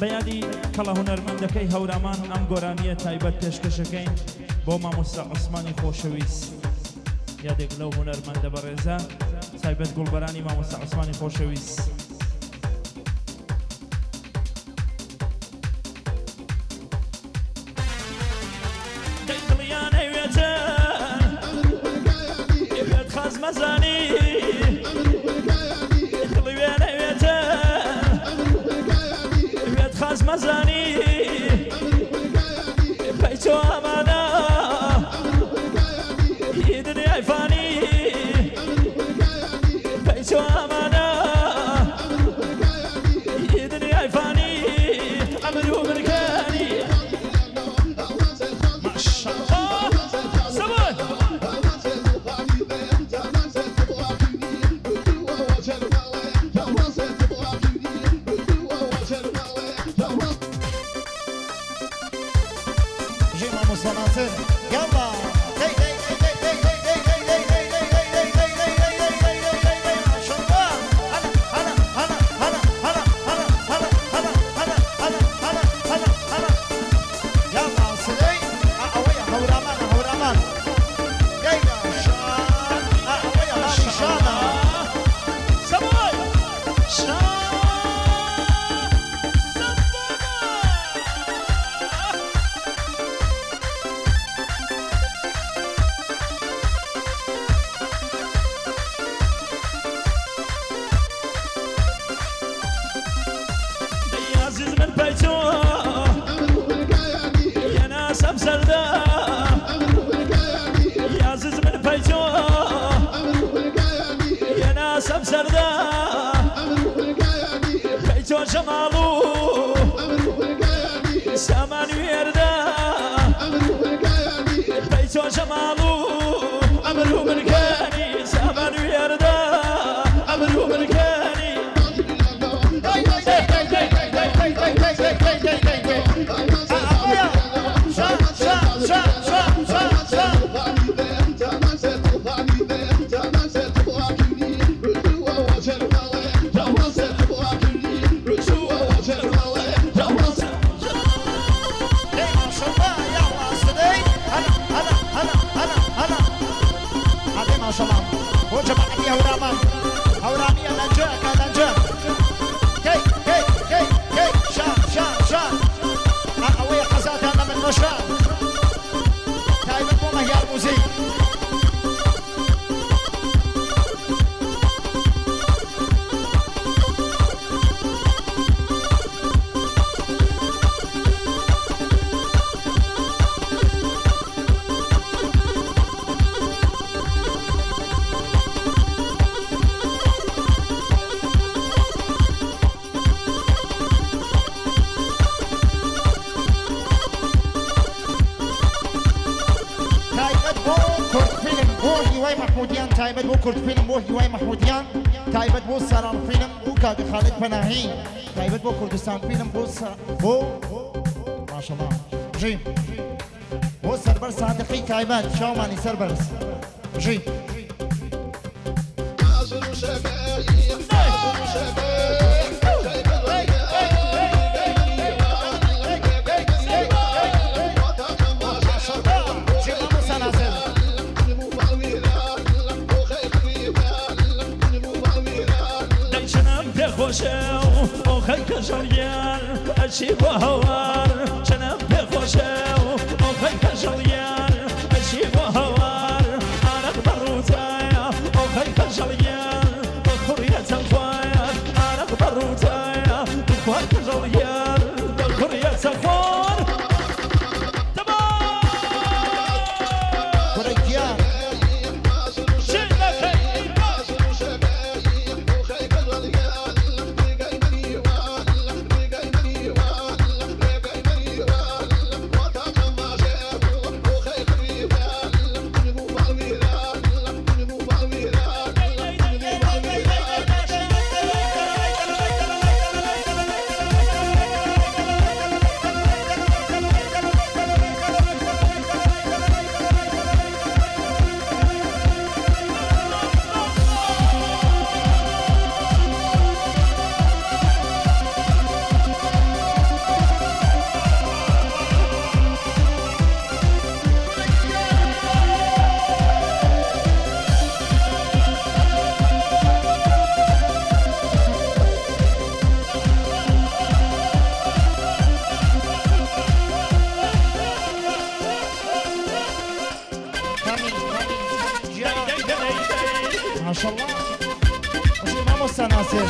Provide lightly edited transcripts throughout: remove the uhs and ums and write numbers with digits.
بەیادی کەڵە هونەرمەندەکەی هەورامان ئەم گۆرانیە تایبەت پێشکەشەکەین بۆ مامۆستا عوسمانی خۆشەویست یادێک لەو هونەرمەندە بەڕێزە تایبەت گوڵبەرانی مامۆستا عوسمانی خۆشەویست مزانی خلویانه ویته ویت خاص مزانی پیچو امانا یه دنیای فانی پیچو امانا یه دنیای فانی عملو مرکانی ماشاءالله سبون يلا سردا بيتو جمالو سامان ويردا بيتو جمالو عملو مركاني سامان ويردا عملو مركاني تایبەت بۆ کورت فیلم بۆ هیوای محمودیان تایبەت بۆ سەران فیلم و کاکە خالد پەناهی تایبەت بۆ کوردستان فیلم بۆ ماشەڵڵا ژین بۆ سەربەر سادقی تایبەت شاومانی سەربەرز ژین خيك جريان أشيب وهوار شنب بخوشه وخيك جريان أشيب وهوار أنا أقدر وتايا وخيك جريان بخورية الخوايا أنا أقدر وتايا وخيك جريان بخورية الخوار تمام ورجال ما شاء الله وشي مامو السناسل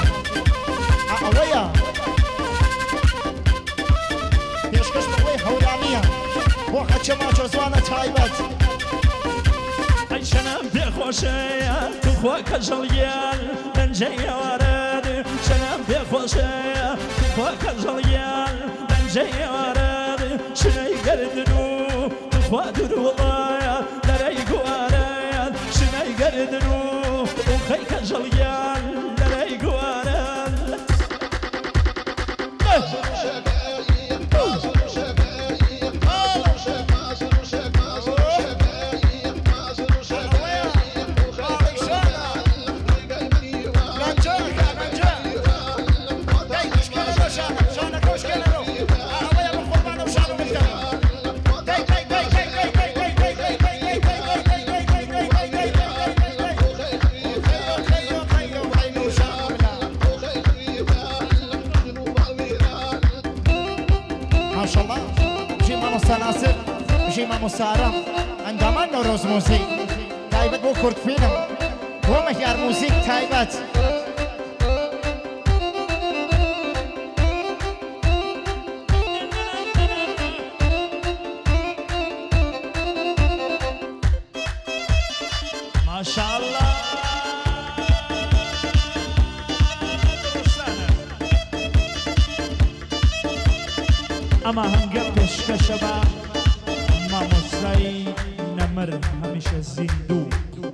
أويا بيشكش بوي هولانية وقت شما جوزوانا تايبت أي شنم بخوشيا تخواك جليال لنجي ورد شنم بخوشيا تخواك جليال لنجي ورد شني قردنو تخوا دروضايا لريق ورد شني قردنو وخيك جليال لريق ورد ما شاء الله جي مامو السناسل جي مامو السارة عندما نوروز موسيق تايبت بو كورد فيلم هو مهيار موسيق تايبت ما شاء الله اما هنگه پشکش با ما مصری نمر همیشه زندو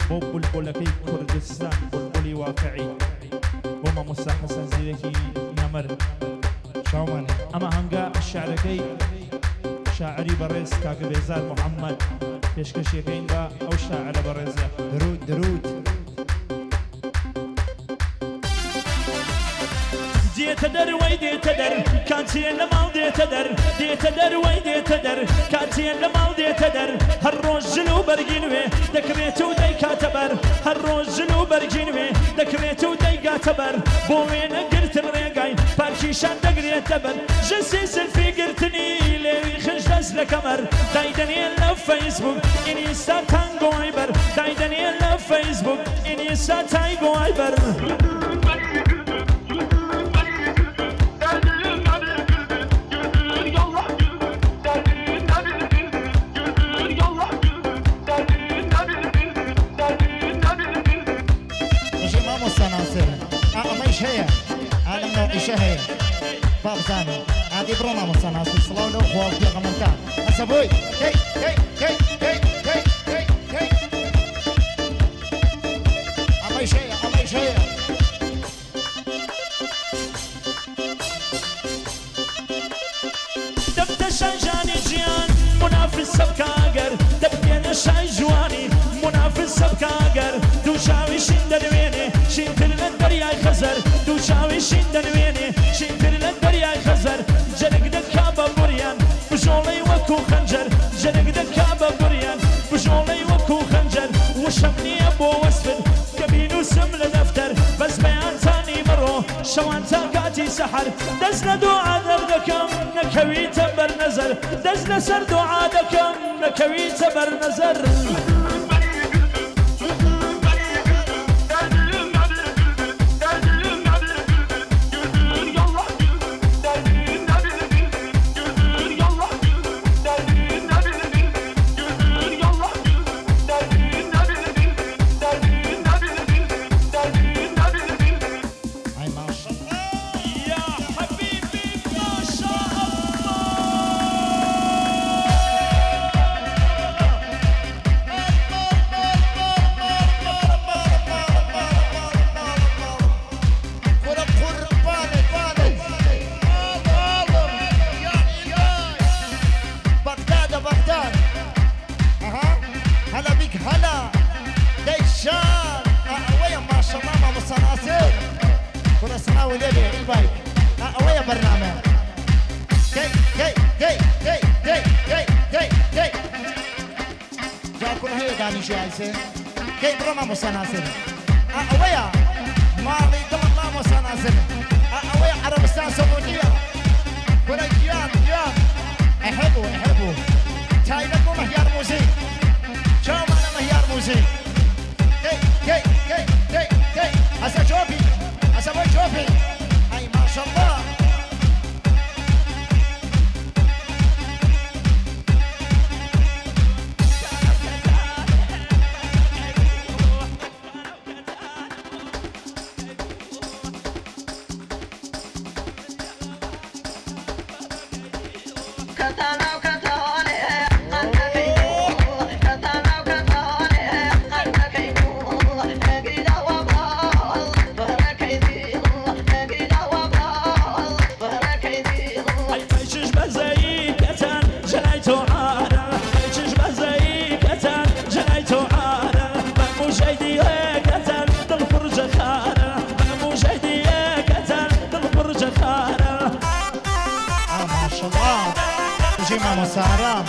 با بلبلکی کردستان بلبلی واقعی با ما مصر حسن زیرکی نمر شاوماني اما هنگه شعرکی شاعری برز کاک بیزار محمد پشکش یکین با او شاعر برزه درود درود ديت در وي ديت در كانتي المال ديت در ديت در وي ديت در كانتي المال ديت در هالرجل برجينوي دكريتو داي كاتبر هالرجل برجينوي دكريتو داي كاتبر بوين قرت الريقاي باركي شان دقريت تبر جسيس في قرتني لي خش دس لكمر دايدني لا فيسبوك انستا تانجو عبر دايدني لا فيسبوك انستا تانجو عبر هي هذا من إيش هي باب ثاني هذه بروما مصنعة صلاة لو خوف يا غمرتان أسبوي هي هي هي هي هي هي هي أما إيش هي أما إيش هي دبت شجاني جيان منافس سبكاجر دبت شاي جواني منافس سبكاجر دو شاوي شندر ويني شندر للدريا خزر دو شاوي شندر ويني شندر للدريا خزر جرق دكابة بريان بجولي وكو خنجر جرق دكابة بريان بجولي وكو خنجر وشمني ابو وسفل كبينو سمل دفتر بس بيان تاني مرو شوان تاقاتي سحر دزنا دعاء دردكم نكوي تبر نزر دزنا سر دعاء دكم نكوي تبر نزر كي برما مصناسل أويا مالي دم ما مصناسل أويا عربستان سعودية كنا جيان أحبوا تايبكم مهيار موسيقى شو معنا مهيار موسيقى كي مامۆسارام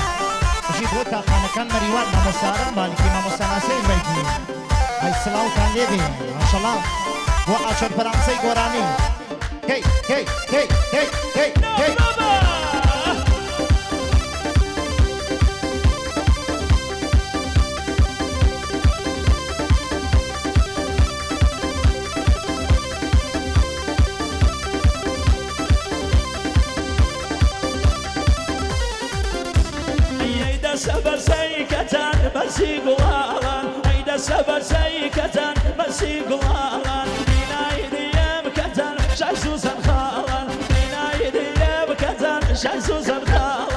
بژیت بۆ تاقانەکان مەریوان مامۆسارام مالکی مامۆساناسەی بەیتی ئەی سڵاوتان لێبێ ماشەڵڵا بۆ ئاچۆر فەرانسەی گۆرانی هی هی هی هی هی هی سبر سيكتان مسي قلالان عيد سبر سيكتان مسي قلالان بينا يديم كتان شاي سوسن خالان بينا يديم كتان شاي سوسن خالان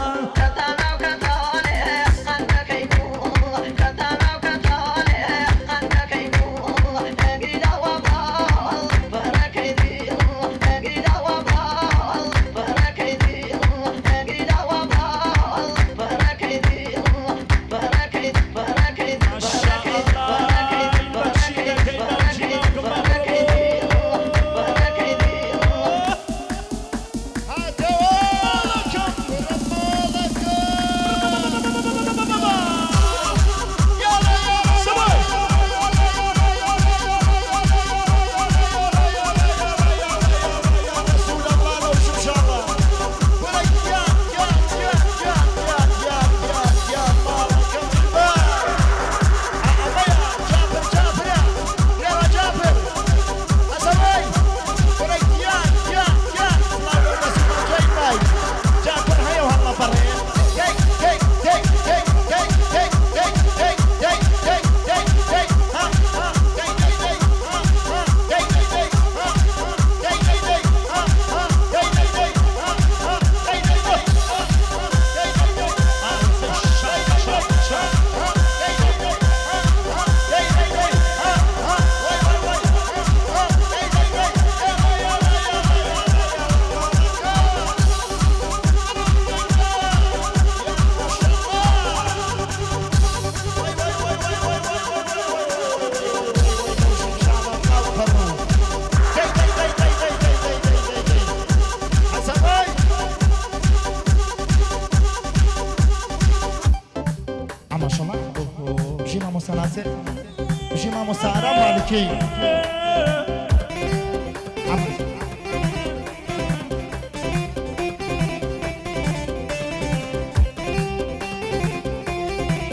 بژی مامۆسارام مالکی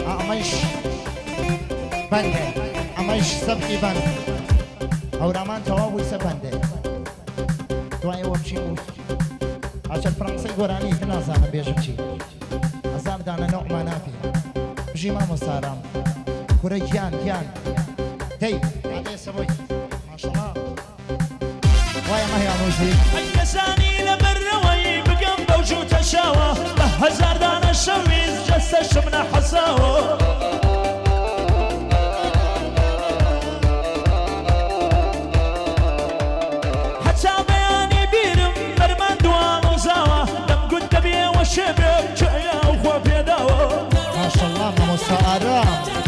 ئەمەش بەندێ ئەمەش سەبقی بەند هەورامان تەواو بووی سە بەندێ دوایەوە بچین و ئاچەر فەرەنسەی گۆرانی کە نازانم بێژم چی هەزار دانە نەوعمان نافێ بژی مامۆسارام کوڕە گیان گیان هی ئادێ سەبۆی ماشەڵڵا وایە مەهیا موزیک ئەیکەسانی لە بەرەوەی بگەم بەوجو تەشاوە بە هەزار دانە شەویز جەستەشم نەحەساوە هەتا بەیانی بیرم بەرمەندوان وزاوە دەم گوت دەبێوە شێبێ کەیا و خۆ پێداوە ماشەڵڵا مامۆسارام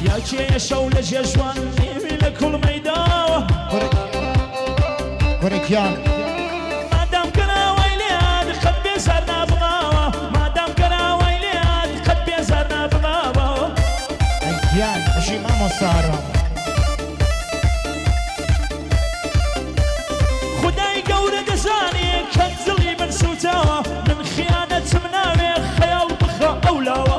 یاکێ شەو لە ژێژوان نیوی لە کوڵمەی داوە کوڕێکیان مادام کەراوەی لێیان قەت بێزار نابڵاوە مادام کەراوەی لێیان قەت بێزار نابڵاوە ئەی گیان بژی مامۆسارام خودای گەورە دەزانێ کەم زڵی من سوتاوە من خیانەتم ناوێ خەیاڵ بخە ئەولاوە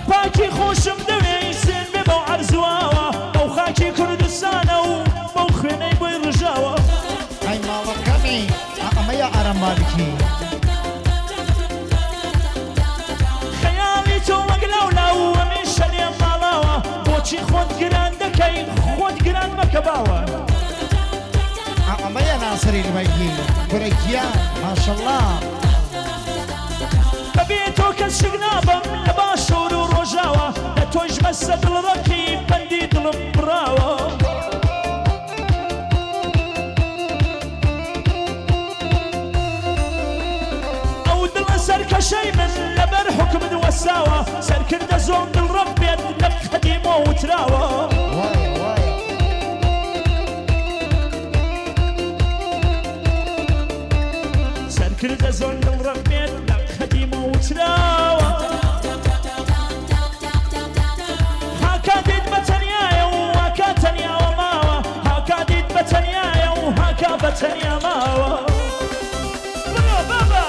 پاکی خۆشم دەوێ سێن بێ بەو عەرزواوە ئەو خاکی کوردستانە و بەو خوێنەی بۆی ڕژاوە ئەی ماوەکەمی ئەمەیە ئارام مالکی خەیاڵی تۆ وەک لاولاو هەمیشە لێم ماڵاوە بۆچی خۆت گران دەکەی خۆت گران مەکە باوە ئەمەیە ناسەری لبەیگی کوڕێکیان ماشەڵڵا بەبێ تۆ کەس شک نابم لە باشوور و ڕۆژاوە لە تۆیش بەسە دڵڕەقی بەندی دڵم بڕاوە ئەو دڵە سەرکەشەی من لەبەر حکمت وەساوە سەرکردە زۆم دڵڕەق بێت لە قەدیمۆ وتراوە لە زۆر دڵڕەبێت لە قەدیمە وتراوە هاکاتیت بە تەنیایە و هاکا تەنیاوە ماوە هاکاتیت بە تەنیایە و هاکا بە تەنیا ماوە بڕۆ بابا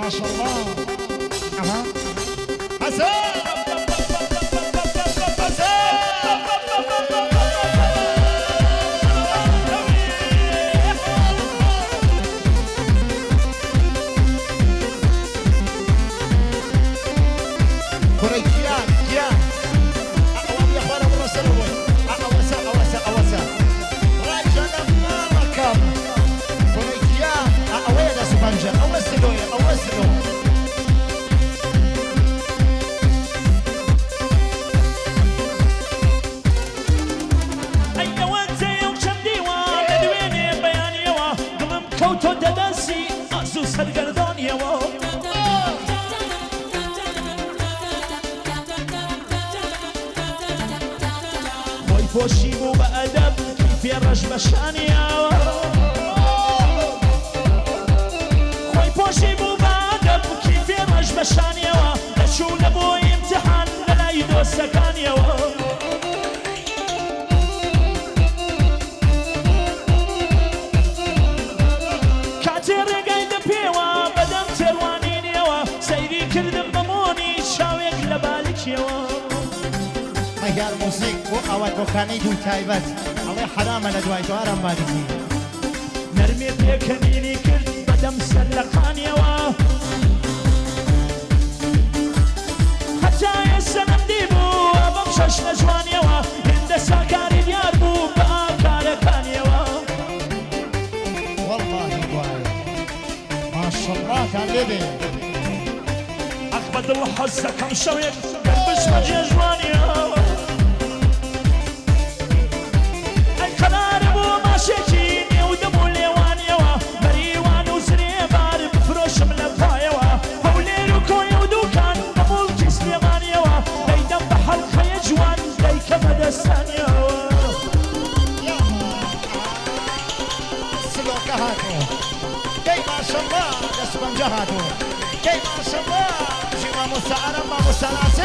ما شاء الله اها حسن كوريكيان كيان اقوم يا اخوان ابو رسلوي اوسا راجل مركب كوريكيان اويدا سبنجا اوسلوي فوشيبو بأدب كيف يرج بشانياوة خوي فوشيبو بأدب كيف يرج بشانياوة لشو لبو امتحان لا يدو سكانياوة كاتر قايد بيوا بدم تروانينيوا سيدي كردم بموني شاويك لبالك يوا هيا الموسيقى وأواد بخاني دو تايبت الله حرام لدواي توارم مالكي نرمي بيكنيني كرد بدم سلقانيوا حتى يسنم ديبو بمشش نجوانيوا هند ساكاري دياربو بآكاركانيوا والله دواي ما شاء الله كان لبي أخبط الحزة كم شويك قلبش مجي جوانيوا شكيني ودمو ليوانيوا مريوان وسريبار بفروش ملفايوا هوليرو كوي ودوكان بمول كيس ليمانيوا ليدم بحر خيجوان ليك مدستانيوا سلوك هاتو كي ما شاء الله يسبن جهاتو كي ما شاء الله جوا مسعرم ما مسلاسل